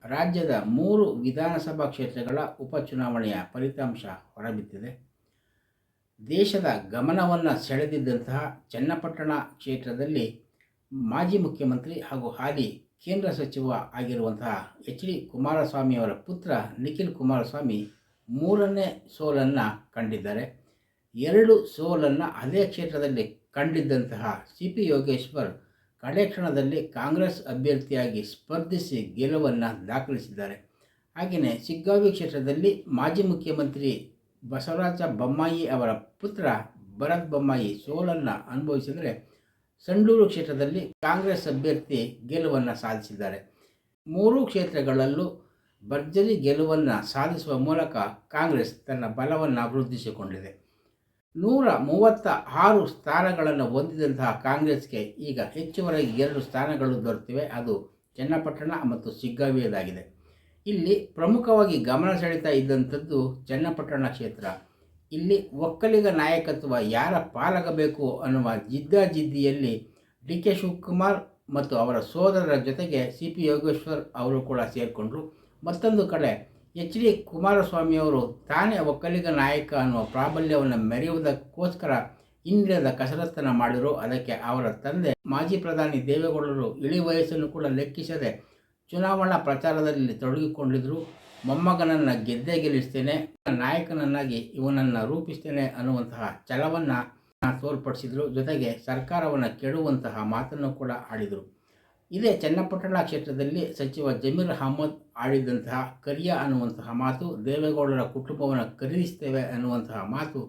ರಾಜ್ಯದ 3 ವಿಧಾನಸಭಾ ಕ್ಷೇತ್ರಗಳ ಉಪಚುನಾವಣೆಯ ಫಲಿತಾಂಶ ಹೊರಬಿದ್ದಿದೆ. ದೇಶದ ಗಮನವನ್ನು ಸೆಳೆದಿದ್ದಂತಹ ಚನ್ನಪಟ್ಟಣ ಕ್ಷೇತ್ರದಲ್ಲಿ ಮಾಜಿ ಮುಖ್ಯಮಂತ್ರಿ ಹಾಗೂ ಹಾಲಿ ಕೇಂದ್ರ ಸಚಿವ ಆಗಿರುವಂತಹ ಎಚ್.ಡಿ. ಕುಮಾರಸ್ವಾಮಿಯವರ ಪುತ್ರ ನಿಖಿಲ್ ಕುಮಾರಸ್ವಾಮಿ 3ನೇ ಸೋಲನ್ನು ಕಂಡಿದ್ದಾರೆ. 2 ಸೋಲನ್ನು ಅದೇ ಕ್ಷೇತ್ರದಲ್ಲಿ ಕಂಡಿದ್ದಂತಹ ಸಿ.ಪಿ. ಯೋಗೇಶ್ವರ್ ಕಡೆ ಕ್ಷಣದಲ್ಲಿ ಕಾಂಗ್ರೆಸ್ ಅಭ್ಯರ್ಥಿಯಾಗಿ ಸ್ಪರ್ಧಿಸಿ ಗೆಲುವನ್ನು ದಾಖಲಿಸಿದ್ದಾರೆ. ಹಾಗೆಯೇ ಶಿಗ್ಗಾವಿ ಕ್ಷೇತ್ರದಲ್ಲಿ ಮಾಜಿ ಮುಖ್ಯಮಂತ್ರಿ ಬಸವರಾಜ ಬೊಮ್ಮಾಯಿ ಅವರ ಪುತ್ರ ಭರತ್ ಬೊಮ್ಮಾಯಿ ಸೋಲನ್ನು ಅನುಭವಿಸಿದರೆ, ಸಂಡೂರು ಕ್ಷೇತ್ರದಲ್ಲಿ ಕಾಂಗ್ರೆಸ್ ಅಭ್ಯರ್ಥಿ ಗೆಲುವನ್ನು ಸಾಧಿಸಿದ್ದಾರೆ. 3 ಕ್ಷೇತ್ರಗಳಲ್ಲೂ ಭರ್ಜರಿ ಗೆಲುವನ್ನು ಸಾಧಿಸುವ ಮೂಲಕ ಕಾಂಗ್ರೆಸ್ ತನ್ನ ಬಲವನ್ನು ವೃದ್ಧಿಸಿಕೊಂಡಿದೆ. 136 ಸ್ಥಾನಗಳನ್ನು ಹೊಂದಿದಂತಹ ಕಾಂಗ್ರೆಸ್ಗೆ ಈಗ ಹೆಚ್ಚುವರಿ 2 ಸ್ಥಾನಗಳು ದೊರೆತಿವೆ. ಅದು ಚನ್ನಪಟ್ಟಣ ಮತ್ತು ಶಿಗ್ಗಾವಿಯದಾಗಿದೆ. ಇಲ್ಲಿ ಪ್ರಮುಖವಾಗಿ ಗಮನ ಸೆಳೀತಾ ಇದ್ದಂಥದ್ದು ಚನ್ನಪಟ್ಟಣ ಕ್ಷೇತ್ರ. ಇಲ್ಲಿ ಒಕ್ಕಲಿಗ ನಾಯಕತ್ವ ಯಾರ ಪಾಲಾಗಬೇಕು ಅನ್ನುವ ಜಿದ್ದಾಜಿದ್ದಿಯಲ್ಲಿ ಡಿ.ಕೆ. ಶಿವಕುಮಾರ್ ಮತ್ತು ಅವರ ಸೋದರರ ಜೊತೆಗೆ ಸಿ.ಪಿ. ಯೋಗೇಶ್ವರ್ ಅವರು ಕೂಡ ಸೇರಿಕೊಂಡರು. ಮತ್ತೊಂದು ಕಡೆ ಎಚ್.ಡಿ. ಕುಮಾರಸ್ವಾಮಿಯವರು ತಾನೇ ಒಕ್ಕಲಿಗ ನಾಯಕ ಅನ್ನುವ ಪ್ರಾಬಲ್ಯವನ್ನು ಮೆರೆಯುವುದಕ್ಕೋಸ್ಕರ ಇನ್ನಿಲ್ಲದ ಕಸರತ್ತನ್ನು ಮಾಡಿದರು. ಅದಕ್ಕೆ ಅವರ ತಂದೆ ಮಾಜಿ ಪ್ರಧಾನಿ ದೇವೇಗೌಡರು ಇಳಿ ವಯಸ್ಸನ್ನು ಕೂಡ ಲೆಕ್ಕಿಸದೆ ಚುನಾವಣಾ ಪ್ರಚಾರದಲ್ಲಿ ತೊಡಗಿಕೊಂಡಿದ್ದರು. ಮೊಮ್ಮಗನನ್ನು ಗೆದ್ದೇ ಗೆಲ್ಲಿಸ್ತೇನೆ, ನಾಯಕನನ್ನಾಗಿ ಇವನನ್ನು ರೂಪಿಸ್ತೇನೆ ಅನ್ನುವಂತಹ ಛಲವನ್ನು ತೋರ್ಪಡಿಸಿದರು. ಜೊತೆಗೆ ಸರ್ಕಾರವನ್ನು ಕೆಡುವಂತಹ ಮಾತನ್ನು ಕೂಡ ಆಡಿದರು. ಇದೇ ಚನ್ನಪಟ್ಟಣ ಕ್ಷೇತ್ರದಲ್ಲಿ ಸಚಿವ ಜಮೀರ್ ಅಹಮದ್ ಆಡಿದಂತಹ ಕರಿಯ ಅನ್ನುವಂತಹ ಮಾತು, ದೇವೇಗೌಡರ ಕುಟುಂಬವನ್ನು ಖರೀದಿಸ್ತೇವೆ ಅನ್ನುವಂತಹ ಮಾತು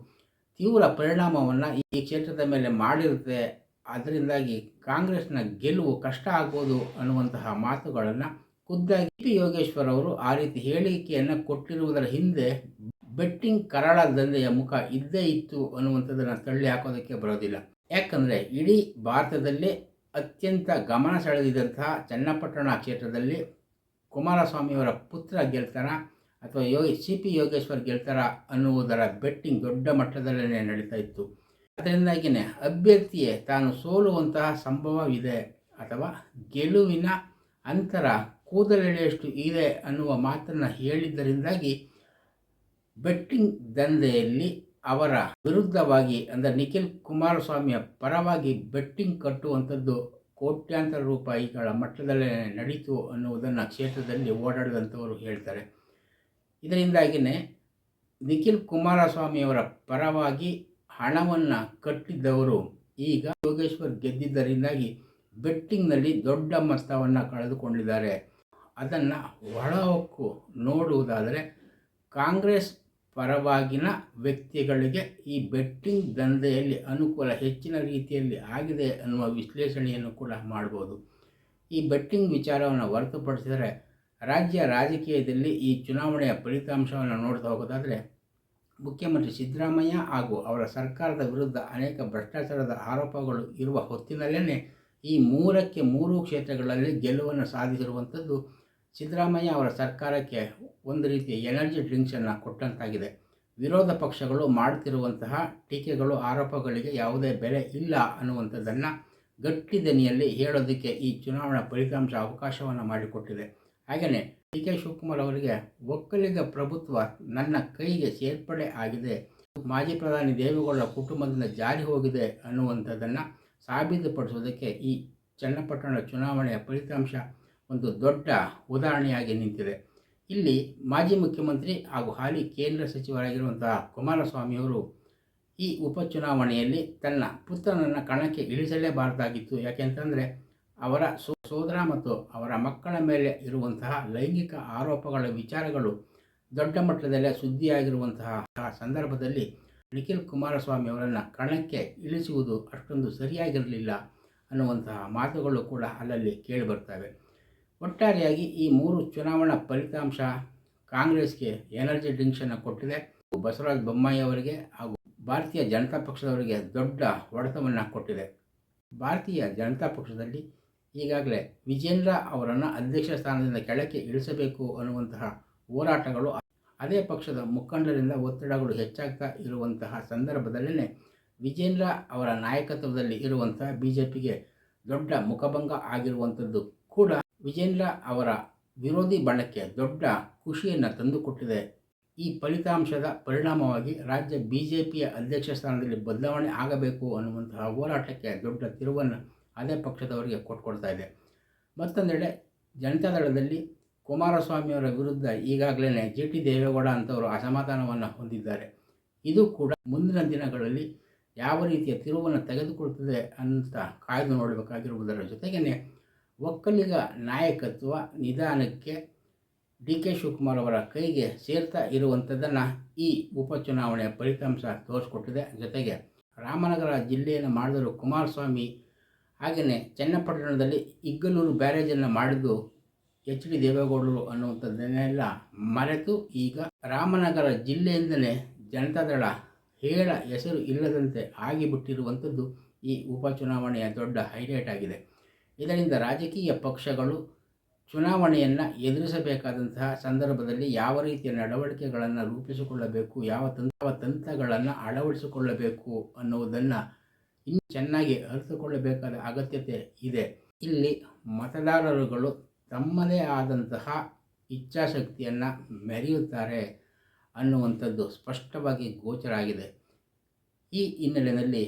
ತೀವ್ರ ಪರಿಣಾಮವನ್ನು ಈ ಕ್ಷೇತ್ರದ ಮೇಲೆ ಮಾಡಿರುತ್ತೆ. ಅದರಿಂದಾಗಿ ಕಾಂಗ್ರೆಸ್ನ ಗೆಲುವು ಕಷ್ಟ ಆಗ್ಬೋದು ಅನ್ನುವಂತಹ ಮಾತುಗಳನ್ನು ಖುದ್ದಾಗಿ ಸಿ.ಪಿ. ಯೋಗೇಶ್ವರ್ ಅವರು ಆ ರೀತಿ ಹೇಳಿಕೆಯನ್ನು ಕೊಟ್ಟಿರುವುದರ ಹಿಂದೆ ಬೆಟ್ಟಿಂಗ್ ಕರಾಳ ದಂಧೆಯ ಮುಖ ಇದ್ದೇ ಇತ್ತು ಅನ್ನುವಂಥದ್ದನ್ನು ತಳ್ಳಿ ಹಾಕೋದಕ್ಕೆ ಬರೋದಿಲ್ಲ. ಯಾಕಂದರೆ ಇಡೀ ಭಾರತದಲ್ಲೇ ಅತ್ಯಂತ ಗಮನ ಸೆಳೆದಿದ್ದಂತಹ ಚನ್ನಪಟ್ಟಣ ಕ್ಷೇತ್ರದಲ್ಲಿ ಕುಮಾರಸ್ವಾಮಿಯವರ ಪುತ್ರ ಗೆಲ್ತಾರ ಅಥವಾ ಸಿ.ಪಿ. ಯೋಗೇಶ್ವರ್ ಗೆಲ್ತಾರ ಅನ್ನುವುದರ ಬೆಟ್ಟಿಂಗ್ ದೊಡ್ಡ ಮಟ್ಟದಲ್ಲೇ ನಡೀತಾ ಇತ್ತು. ಅದರಿಂದಾಗಿಯೇ ಅಭ್ಯರ್ಥಿಯೇ ತಾನು ಸೋಲುವಂತಹ ಸಂಭವವಿದೆ ಅಥವಾ ಗೆಲುವಿನ ಅಂತರ ಕೂದಲೆಳೆಯಷ್ಟು ಇದೆ ಅನ್ನುವ ಮಾತನ್ನು ಹೇಳಿದ್ದರಿಂದಾಗಿ ಬೆಟ್ಟಿಂಗ್ ದಂಧೆಯಲ್ಲಿ ಅವರ ವಿರುದ್ಧವಾಗಿ ಅಂದರೆ ನಿಖಿಲ್ ಕುಮಾರಸ್ವಾಮಿಯ ಪರವಾಗಿ ಬೆಟ್ಟಿಂಗ್ ಕಟ್ಟುವಂಥದ್ದು ಕೋಟ್ಯಾಂತರ ರೂಪಾಯಿಗಳ ಮಟ್ಟದಲ್ಲೇ ನಡೀತು ಅನ್ನುವುದನ್ನು ಕ್ಷೇತ್ರದಲ್ಲಿ ಓಡಾಡಿದಂಥವರು ಹೇಳ್ತಾರೆ. ಇದರಿಂದಾಗಿಯೇ ನಿಖಿಲ್ ಕುಮಾರಸ್ವಾಮಿಯವರ ಪರವಾಗಿ ಹಣವನ್ನು ಕಟ್ಟಿದ್ದವರು ಈಗ ಯೋಗೇಶ್ವರ್ ಗೆದ್ದಿದ್ದರಿಂದಾಗಿ ಬೆಟ್ಟಿಂಗ್ನಲ್ಲಿ ದೊಡ್ಡ ಮೊತ್ತವನ್ನು ಕಳೆದುಕೊಂಡಿದ್ದಾರೆ. ಅದನ್ನು ಒಳಹೊಕ್ಕು ನೋಡುವುದಾದರೆ ಕಾಂಗ್ರೆಸ್ ಪರವಾಗಿನ ವ್ಯಕ್ತಿಗಳಿಗೆ ಈ ಬೆಟ್ಟಿಂಗ್ ದಂಧೆಯಲ್ಲಿ ಅನುಕೂಲ ಹೆಚ್ಚಿನ ರೀತಿಯಲ್ಲಿ ಆಗಿದೆ ಅನ್ನುವ ವಿಶ್ಲೇಷಣೆಯನ್ನು ಕೂಡ ಮಾಡ್ಬೋದು. ಈ ಬೆಟ್ಟಿಂಗ್ ವಿಚಾರವನ್ನು ಹೊರತುಪಡಿಸಿದರೆ ರಾಜ್ಯ ರಾಜಕೀಯದಲ್ಲಿ ಈ ಚುನಾವಣೆಯ ಫಲಿತಾಂಶವನ್ನು ನೋಡ್ತಾ ಹೋಗೋದಾದರೆ ಮುಖ್ಯಮಂತ್ರಿ ಸಿದ್ದರಾಮಯ್ಯ ಹಾಗೂ ಅವರ ಸರ್ಕಾರದ ವಿರುದ್ಧ ಅನೇಕ ಭ್ರಷ್ಟಾಚಾರದ ಆರೋಪಗಳು ಇರುವ ಹೊತ್ತಿನಲ್ಲೇ ಈ 3ಕ್ಕೆ 3 ಕ್ಷೇತ್ರಗಳಲ್ಲಿ ಗೆಲುವನ್ನು ಸಾಧಿಸಿರುವಂಥದ್ದು ಸಿದ್ದರಾಮಯ್ಯ ಅವರ ಸರ್ಕಾರಕ್ಕೆ ಒಂದು ರೀತಿಯ ಎನರ್ಜಿ ಡ್ರಿಂಕ್ಸನ್ನು ಕೊಟ್ಟಂತಾಗಿದೆ. ವಿರೋಧ ಪಕ್ಷಗಳು ಮಾಡ್ತಿರುವಂತಹ ಟೀಕೆಗಳು ಆರೋಪಗಳಿಗೆ ಯಾವುದೇ ಬೆಲೆ ಇಲ್ಲ ಅನ್ನುವಂಥದ್ದನ್ನು ಗಟ್ಟಿ ದನಿಯಲ್ಲಿ ಹೇಳೋದಕ್ಕೆ ಈ ಚುನಾವಣಾ ಫಲಿತಾಂಶ ಅವಕಾಶವನ್ನು ಮಾಡಿಕೊಟ್ಟಿದೆ. ಹಾಗೆಯೇ ಡಿ.ಕೆ. ಶಿವಕುಮಾರ್ ಅವರಿಗೆ ಒಕ್ಕಲಿಗ ಪ್ರಭುತ್ವ ನನ್ನ ಕೈಗೆ ಸೇರ್ಪಡೆ ಆಗಿದೆ, ಮಾಜಿ ಪ್ರಧಾನಿ ದೇವೇಗೌಡರ ಕುಟುಂಬದಿಂದ ಜಾರಿ ಹೋಗಿದೆ ಅನ್ನುವಂಥದ್ದನ್ನು ಸಾಬೀತುಪಡಿಸೋದಕ್ಕೆ ಈ ಚನ್ನಪಟ್ಟಣ ಚುನಾವಣೆಯ ಫಲಿತಾಂಶ ಒಂದು ದೊಡ್ಡ ಉದಾಹರಣೆಯಾಗಿ ನಿಂತಿದೆ. ಇಲ್ಲಿ ಮಾಜಿ ಮುಖ್ಯಮಂತ್ರಿ ಹಾಗೂ ಹಾಲಿ ಕೇಂದ್ರ ಸಚಿವರಾಗಿರುವಂತಹ ಕುಮಾರಸ್ವಾಮಿಯವರು ಈ ಉಪಚುನಾವಣೆಯಲ್ಲಿ ತನ್ನ ಪುತ್ರನನ್ನು ಕಣಕ್ಕೆ ಇಳಿಸಲೇಬಾರದಾಗಿತ್ತು. ಯಾಕೆಂತಂದರೆ ಅವರ ಸೋದರ ಮತ್ತು ಅವರ ಮಕ್ಕಳ ಮೇಲೆ ಇರುವಂತಹ ಲೈಂಗಿಕ ಆರೋಪಗಳ ವಿಚಾರಗಳು ದೊಡ್ಡ ಮಟ್ಟದಲ್ಲೇ ಸುದ್ದಿಯಾಗಿರುವಂತಹ ಸಂದರ್ಭದಲ್ಲಿ ನಿಖಿಲ್ ಕುಮಾರಸ್ವಾಮಿ ಅವರನ್ನು ಕಣಕ್ಕೆ ಇಳಿಸುವುದು ಅಷ್ಟೊಂದು ಸರಿಯಾಗಿರಲಿಲ್ಲ ಅನ್ನುವಂತಹ ಮಾತುಗಳು ಕೂಡ ಅಲ್ಲಲ್ಲಿ ಕೇಳಿಬರ್ತವೆ. ಒಟ್ಟಾರೆಯಾಗಿ ಈ 3 ಚುನಾವಣಾ ಫಲಿತಾಂಶ ಕಾಂಗ್ರೆಸ್ಗೆ ಎನರ್ಜಿ ಡ್ರಿಂಕ್ಸನ್ನು ಕೊಟ್ಟಿದೆ. ಬಸವರಾಜ ಬೊಮ್ಮಾಯಿ ಅವರಿಗೆ ಹಾಗೂ ಭಾರತೀಯ ಜನತಾ ಪಕ್ಷದವರಿಗೆ ದೊಡ್ಡ ಹೊಡೆತವನ್ನು ಕೊಟ್ಟಿದೆ. ಭಾರತೀಯ ಜನತಾ ಪಕ್ಷದಲ್ಲಿ ಈಗಾಗಲೇ ವಿಜೇಂದ್ರ ಅವರನ್ನು ಅಧ್ಯಕ್ಷ ಸ್ಥಾನದಿಂದ ಕೆಳಕ್ಕೆ ಇಳಿಸಬೇಕು ಅನ್ನುವಂತಹ ಹೋರಾಟಗಳು, ಅದೇ ಪಕ್ಷದ ಮುಖಂಡರಿಂದ ಒತ್ತಡಗಳು ಹೆಚ್ಚಾಗ್ತಾ ಇರುವಂತಹ ಸಂದರ್ಭದಲ್ಲೇ ವಿಜೇಂದ್ರ ಅವರ ನಾಯಕತ್ವದಲ್ಲಿ ಇರುವಂತಹ BJPಗೆ ದೊಡ್ಡ ಮುಖಭಂಗ ಆಗಿರುವಂಥದ್ದು ಕೂಡ ವಿಜೇಂದ್ರ ಅವರ ವಿರೋಧಿ ಬಣಕ್ಕೆ ದೊಡ್ಡ ಖುಷಿಯನ್ನು ತಂದುಕೊಟ್ಟಿದೆ. ಈ ಫಲಿತಾಂಶದ ಪರಿಣಾಮವಾಗಿ ರಾಜ್ಯ ಬಿಜೆಪಿಯ ಅಧ್ಯಕ್ಷ ಸ್ಥಾನದಲ್ಲಿ ಬದಲಾವಣೆ ಆಗಬೇಕು ಅನ್ನುವಂತಹ ಹೋರಾಟಕ್ಕೆ ದೊಡ್ಡ ತಿರುವನ್ನು ಅದೇ ಪಕ್ಷದವರಿಗೆ ಕೊಟ್ಕೊಡ್ತಾ ಇದೆ. ಮತ್ತೊಂದೆಡೆ ಜನತಾದಳದಲ್ಲಿ ಕುಮಾರಸ್ವಾಮಿಯವರ ವಿರುದ್ಧ ಈಗಾಗಲೇ ಜಿ ಟಿ ದೇವೇಗೌಡ ಅಂತವರು ಅಸಮಾಧಾನವನ್ನು ಹೊಂದಿದ್ದಾರೆ. ಇದು ಕೂಡ ಮುಂದಿನ ದಿನಗಳಲ್ಲಿ ಯಾವ ರೀತಿಯ ತಿರುವನ್ನು ತೆಗೆದುಕೊಳ್ತದೆ ಅಂತ ಕಾಯ್ದು ನೋಡಬೇಕಾಗಿರುವುದರ ಜೊತೆಗೇ ಒಕ್ಕಲಿಗ ನಾಯಕತ್ವ ನಿಧಾನಕ್ಕೆ ಡಿ ಕೆ ಶಿವಕುಮಾರ್ ಅವರ ಕೈಗೆ ಸೇರ್ತಾ ಇರುವಂಥದ್ದನ್ನು ಈ ಉಪಚುನಾವಣೆಯ ಫಲಿತಾಂಶ ತೋರಿಸ್ಕೊಟ್ಟಿದೆ. ಜೊತೆಗೆ ರಾಮನಗರ ಜಿಲ್ಲೆಯನ್ನು ಮಾಡಿದರೂ ಕುಮಾರಸ್ವಾಮಿ, ಹಾಗೆಯೇ ಚನ್ನಪಟ್ಟಣದಲ್ಲಿ ಇಗ್ಗಲೂರು ಬ್ಯಾರೇಜನ್ನು ಮಾಡಿದ್ದು ಎಚ್ ಡಿ ದೇವೇಗೌಡರು ಅನ್ನುವಂಥದ್ದನ್ನೆಲ್ಲ ಮರೆತು ಈಗ ರಾಮನಗರ ಜಿಲ್ಲೆಯಿಂದಲೇ ಜನತಾದಳ ಹೇಳ ಹೆಸರು ಇಲ್ಲದಂತೆ ಆಗಿಬಿಟ್ಟಿರುವಂಥದ್ದು ಈ ಉಪಚುನಾವಣೆಯ ದೊಡ್ಡ ಹೈಲೈಟ್ ಆಗಿದೆ. ಇದರಿಂದ ರಾಜಕೀಯ ಪಕ್ಷಗಳು ಚುನಾವಣೆಯನ್ನು ಎದುರಿಸಬೇಕಾದಂತಹ ಸಂದರ್ಭದಲ್ಲಿ ಯಾವ ರೀತಿಯ ನಡವಳಿಕೆಗಳನ್ನು ರೂಪಿಸಿಕೊಳ್ಳಬೇಕು, ಯಾವ ತಂತ್ರಗಳನ್ನು ಅಳವಡಿಸಿಕೊಳ್ಳಬೇಕು ಅನ್ನುವುದನ್ನು ಇನ್ನೂ ಚೆನ್ನಾಗಿ ಅರಿತುಕೊಳ್ಳಬೇಕಾದ ಅಗತ್ಯತೆ ಇದೆ. ಇಲ್ಲಿ ಮತದಾರರುಗಳು ತಮ್ಮದೇ ಆದಂತಹ ಇಚ್ಛಾಶಕ್ತಿಯನ್ನು ಮೆರೆಯುತ್ತಾರೆ ಅನ್ನುವಂಥದ್ದು ಸ್ಪಷ್ಟವಾಗಿ ಗೋಚರ ಆಗಿದೆ. ಈ ಹಿನ್ನೆಲೆಯಲ್ಲಿ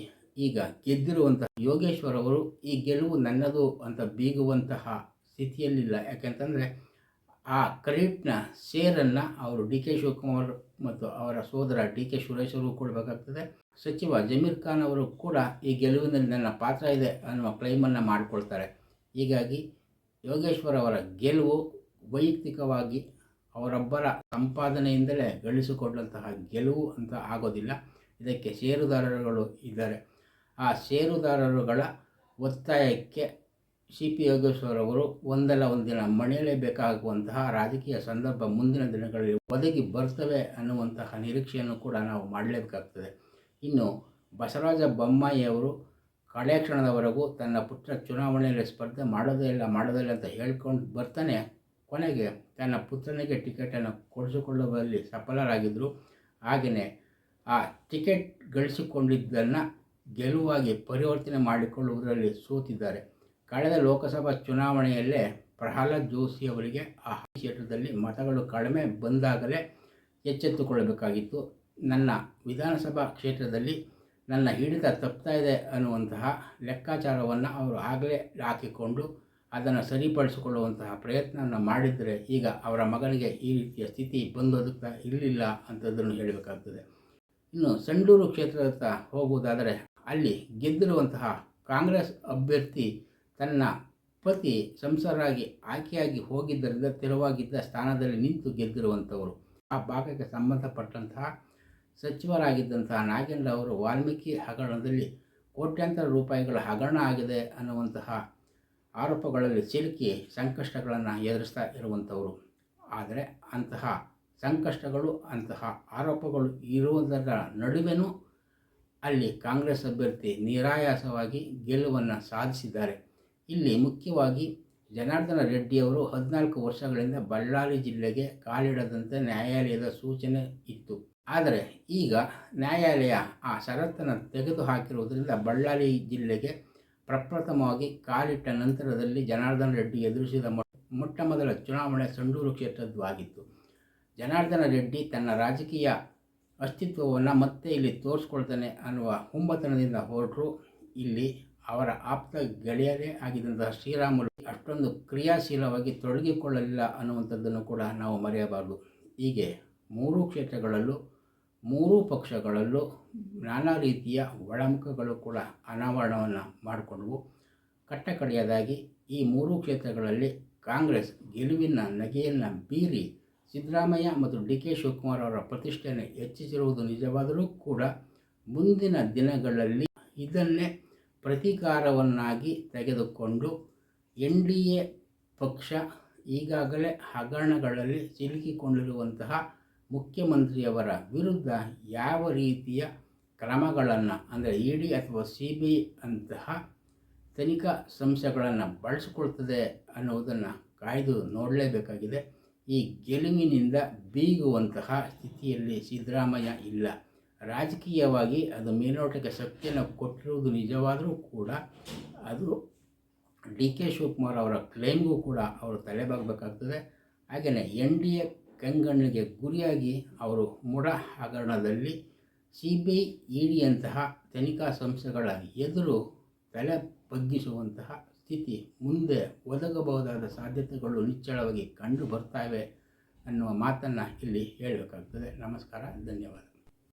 ಈಗ ಗೆದ್ದಿರುವಂತಹ ಯೋಗೇಶ್ವರ್ ಅವರು ಈ ಗೆಲುವು ನನ್ನದು ಅಂತ ಬೀಗುವಂತಹ ಸ್ಥಿತಿಯಲ್ಲಿಲ್ಲ. ಯಾಕೆಂತಂದರೆ ಆ ಕ್ರೆಡಿಟ್ನ ಶೇರನ್ನು ಅವರು ಡಿ ಕೆ ಶಿವಕುಮಾರ್ ಮತ್ತು ಅವರ ಸೋದರ ಡಿ ಕೆ ಸುರೇಶ್ ಅವರು ಕೊಡಬೇಕಾಗ್ತದೆ. ಸಚಿವ ಜಮೀರ್ ಖಾನ್ ಅವರು ಕೂಡ ಈ ಗೆಲುವಿನಲ್ಲಿ ನನ್ನ ಪಾತ್ರ ಇದೆ ಅನ್ನುವ ಕ್ಲೈಮನ್ನು ಮಾಡಿಕೊಳ್ತಾರೆ. ಹೀಗಾಗಿ ಯೋಗೇಶ್ವರ್ ಅವರ ಗೆಲುವು ವೈಯಕ್ತಿಕವಾಗಿ ಅವರೊಬ್ಬರ ಸಂಪಾದನೆಯಿಂದಲೇ ಗಳಿಸಿಕೊಂಡಂತಹ ಗೆಲುವು ಅಂತ ಆಗೋದಿಲ್ಲ. ಇದಕ್ಕೆ ಷೇರುದಾರರುಗಳು ಇದ್ದಾರೆ. ಆ ಷೇರುದಾರರುಗಳ ಒತ್ತಾಯಕ್ಕೆ ಸಿ ಪಿ ಯೋಗೇಶ್ವರ್ ಅವರು ಒಂದಲ್ಲ ಒಂದಿನ ಮಣಿಯಲೇಬೇಕಾಗುವಂತಹ ರಾಜಕೀಯ ಸಂದರ್ಭ ಮುಂದಿನ ದಿನಗಳಲ್ಲಿ ಒದಗಿ ಬರ್ತವೆ ಅನ್ನುವಂತಹ ನಿರೀಕ್ಷೆಯನ್ನು ಕೂಡ ನಾವು ಮಾಡಲೇಬೇಕಾಗ್ತದೆ. ಇನ್ನು ಬಸವರಾಜ ಬೊಮ್ಮಾಯಿ ಅವರು ಕಡೆ ಕ್ಷಣದವರೆಗೂ ತನ್ನ ಪುತ್ರ ಚುನಾವಣೆಯಲ್ಲಿ ಸ್ಪರ್ಧೆ ಮಾಡೋದೇ ಇಲ್ಲ ಅಂತ ಹೇಳ್ಕೊಂಡು ಬರ್ತಾನೆ ಕೊನೆಗೆ ತನ್ನ ಪುತ್ರನಿಗೆ ಟಿಕೆಟನ್ನು ಕೊಡಿಸಿಕೊಳ್ಳುವಲ್ಲಿ ಸಫಲರಾಗಿದ್ದರು. ಹಾಗೆಯೇ ಆ ಟಿಕೆಟ್ ಗಳಿಸಿಕೊಂಡಿದ್ದನ್ನು ಗೆಲುವಾಗಿ ಪರಿವರ್ತನೆ ಮಾಡಿಕೊಳ್ಳುವುದರಲ್ಲಿ ಸೋತಿದ್ದಾರೆ. ಕಳೆದ ಲೋಕಸಭಾ ಚುನಾವಣೆಯಲ್ಲೇ ಪ್ರಹ್ಲಾದ್ ಜೋಶಿ ಅವರಿಗೆ ಆ ಕ್ಷೇತ್ರದಲ್ಲಿ ಮತಗಳು ಕಡಿಮೆ ಬಂದಾಗಲೇ ಎಚ್ಚೆತ್ತುಕೊಳ್ಳಬೇಕಾಗಿತ್ತು. ನನ್ನ ವಿಧಾನಸಭಾ ಕ್ಷೇತ್ರದಲ್ಲಿ ನನ್ನ ಹಿಡಿತ ತಪ್ತಾ ಇದೆ ಅನ್ನುವಂತಹ ಲೆಕ್ಕಾಚಾರವನ್ನು ಅವರು ಆಗಲೇ ಹಾಕಿಕೊಂಡು ಅದನ್ನು ಸರಿಪಡಿಸಿಕೊಳ್ಳುವಂತಹ ಪ್ರಯತ್ನವನ್ನು ಮಾಡಿದರೆ ಈಗ ಅವರ ಮಗನಿಗೆ ಈ ರೀತಿಯ ಸ್ಥಿತಿ ಬಂದೋದಕ್ಕೆ ಇರಲಿಲ್ಲ ಅಂಥದ್ದನ್ನು ಹೇಳಬೇಕಾಗ್ತದೆ. ಇನ್ನು ಸಂಡೂರು ಕ್ಷೇತ್ರದತ್ತ ಹೋಗುವುದಾದರೆ ಅಲ್ಲಿ ಗೆದ್ದಿರುವಂತಹ ಕಾಂಗ್ರೆಸ್ ಅಭ್ಯರ್ಥಿ ತನ್ನ ಪತಿ ಸಂಸದರಾಗಿ ಆಯ್ಕೆಯಾಗಿ ಹೋಗಿದ್ದರಿಂದ ತೆರವಾಗಿದ್ದ ಸ್ಥಾನದಲ್ಲಿ ನಿಂತು ಗೆದ್ದಿರುವಂಥವರು. ಆ ಭಾಗಕ್ಕೆ ಸಂಬಂಧಪಟ್ಟಂತಹ ಸಚಿವರಾಗಿದ್ದಂತಹ ನಾಗೇಂದ್ರ ಅವರು ವಾಲ್ಮೀಕಿ ಹಗರಣದಲ್ಲಿ ಕೋಟ್ಯಾಂತರ ರೂಪಾಯಿಗಳ ಹಗರಣ ಆಗಿದೆ ಅನ್ನುವಂತಹ ಆರೋಪಗಳಲ್ಲಿ ಸಿಲುಕಿ ಸಂಕಷ್ಟಗಳನ್ನು ಎದುರಿಸ್ತಾ ಇರುವಂಥವರು. ಆದರೆ ಅಂತಹ ಸಂಕಷ್ಟಗಳು, ಅಂತಹ ಆರೋಪಗಳು ಇರುವುದರ ನಡುವೆಯೂ ಅಲ್ಲಿ ಕಾಂಗ್ರೆಸ್ ಅಭ್ಯರ್ಥಿ ನಿರಾಯಾಸವಾಗಿ ಗೆಲುವನ್ನು ಸಾಧಿಸಿದ್ದಾರೆ. ಇಲ್ಲಿ ಮುಖ್ಯವಾಗಿ ಜನಾರ್ದನ ರೆಡ್ಡಿಯವರು 14 ವರ್ಷಗಳಿಂದ ಬಳ್ಳಾರಿ ಜಿಲ್ಲೆಗೆ ಕಾಲಿಡದಂತೆ ನ್ಯಾಯಾಲಯದ ಸೂಚನೆ ಇತ್ತು. ಆದರೆ ಈಗ ನ್ಯಾಯಾಲಯ ಆ ಷರತ್ತನ್ನು ತೆಗೆದುಹಾಕಿರುವುದರಿಂದ ಬಳ್ಳಾರಿ ಜಿಲ್ಲೆಗೆ ಪ್ರಪ್ರಥಮವಾಗಿ ಕಾಲಿಟ್ಟ ನಂತರದಲ್ಲಿ ಜನಾರ್ದನ ರೆಡ್ಡಿ ಎದುರಿಸಿದ ಮೊಟ್ಟಮೊದಲ ಚುನಾವಣೆ ಸಂಡೂರು ಕ್ಷೇತ್ರದ್ದು ಆಗಿತ್ತು. ಜನಾರ್ದನ ರೆಡ್ಡಿ ತನ್ನ ರಾಜಕೀಯ ಅಸ್ತಿತ್ವವನ್ನು ಮತ್ತೆ ಇಲ್ಲಿ ತೋರಿಸ್ಕೊಳ್ತಾನೆ ಅನ್ನುವ ಹುಂಬತನದಿಂದ ಹೊರಟರು. ಇಲ್ಲಿ ಅವರ ಆಪ್ತ ಗೆಳೆಯರೇ ಆಗಿದ್ದಂತಹ ಶ್ರೀರಾಮುಲು ಅಷ್ಟೊಂದು ಕ್ರಿಯಾಶೀಲವಾಗಿ ತೊಡಗಿಕೊಳ್ಳಲಿಲ್ಲ ಅನ್ನುವಂಥದ್ದನ್ನು ಕೂಡ ನಾವು ಮರೆಯಬಾರದು. ಹೀಗೆ ಮೂರೂ ಕ್ಷೇತ್ರಗಳಲ್ಲೂ ಮೂರೂ ಪಕ್ಷಗಳಲ್ಲೂ ನಾನಾ ರೀತಿಯ ಒಳಮುಖಗಳು ಕೂಡ ಅನಾವರಣವನ್ನು ಮಾಡಿಕೊಂಡವು. ಕಟ್ಟಕಡೆಯದಾಗಿ ಈ ಮೂರೂ ಕ್ಷೇತ್ರಗಳಲ್ಲಿ ಕಾಂಗ್ರೆಸ್ ಗೆಲುವಿನ ನಗೆಯನ್ನು ಬೀರಿ ಸಿದ್ದರಾಮಯ್ಯ ಮತ್ತು ಡಿ ಕೆ ಶಿವಕುಮಾರ್ ಅವರ ಪ್ರತಿಷ್ಠೆಯನ್ನು ಹೆಚ್ಚಿಸಿರುವುದು ನಿಜವಾದರೂ ಕೂಡ ಮುಂದಿನ ದಿನಗಳಲ್ಲಿ ಇದನ್ನೇ ಪ್ರತೀಕಾರವನ್ನಾಗಿ ತೆಗೆದುಕೊಂಡು ಎನ್ ಡಿ ಎ ಪಕ್ಷ ಈಗಾಗಲೇ ಹಗರಣಗಳಲ್ಲಿ ಸಿಲುಕಿಕೊಂಡಿರುವಂತಹ ಮುಖ್ಯಮಂತ್ರಿಯವರ ವಿರುದ್ಧ ಯಾವ ರೀತಿಯ ಕ್ರಮಗಳನ್ನು, ಅಂದರೆ ಇ ಡಿ ಅಥವಾ ಸಿ ಬಿ ಐ ಅಂತಹ ತನಿಖಾ ಸಂಸ್ಥೆಗಳನ್ನು ಬಳಸಿಕೊಳ್ತದೆ ಅನ್ನುವುದನ್ನು ಕಾಯ್ದು ನೋಡಲೇಬೇಕಾಗಿದೆ. ಈ ಗೆಲುವಿನಿಂದ ಬೀಗುವಂತಹ ಸ್ಥಿತಿಯಲ್ಲಿ ಸಿದ್ದರಾಮಯ್ಯ ಇಲ್ಲ. ರಾಜಕೀಯವಾಗಿ ಅದು ಮೇಲ್ನೋಟಕ್ಕೆ ಶಕ್ತಿಯನ್ನು ಕೊಟ್ಟಿರುವುದು ನಿಜವಾದರೂ ಕೂಡ ಅದು ಡಿ ಕೆ ಶಿವಕುಮಾರ್ ಅವರ ಕ್ಲೈಮ್ಗೂ ಕೂಡ ಅವರು ತಲೆಬಾಗಬೇಕಾಗ್ತದೆ. ಹಾಗೆಯೇ NDA ಕೆಂಗಣ್ಣಿಗೆ ಗುರಿಯಾಗಿ ಅವರು ಮುಡ ಹಗರಣದಲ್ಲಿ CBI EDಯಂತಹ ತನಿಖಾ ಸಂಸ್ಥೆಗಳ ಎದುರು ತಲೆ ಬಗ್ಗಿಸುವಂತಹ ಸ್ಥಿತಿ ಮುಂದೆ ಒದಗಬಹುದಾದ ಸಾಧ್ಯತೆಗಳು ನಿಚ್ಚಳವಾಗಿ ಕಂಡು ಬರ್ತಾವೆ ಅನ್ನುವ ಮಾತನ್ನು ಇಲ್ಲಿ ಹೇಳಬೇಕಾಗ್ತದೆ. ನಮಸ್ಕಾರ, ಧನ್ಯವಾದ.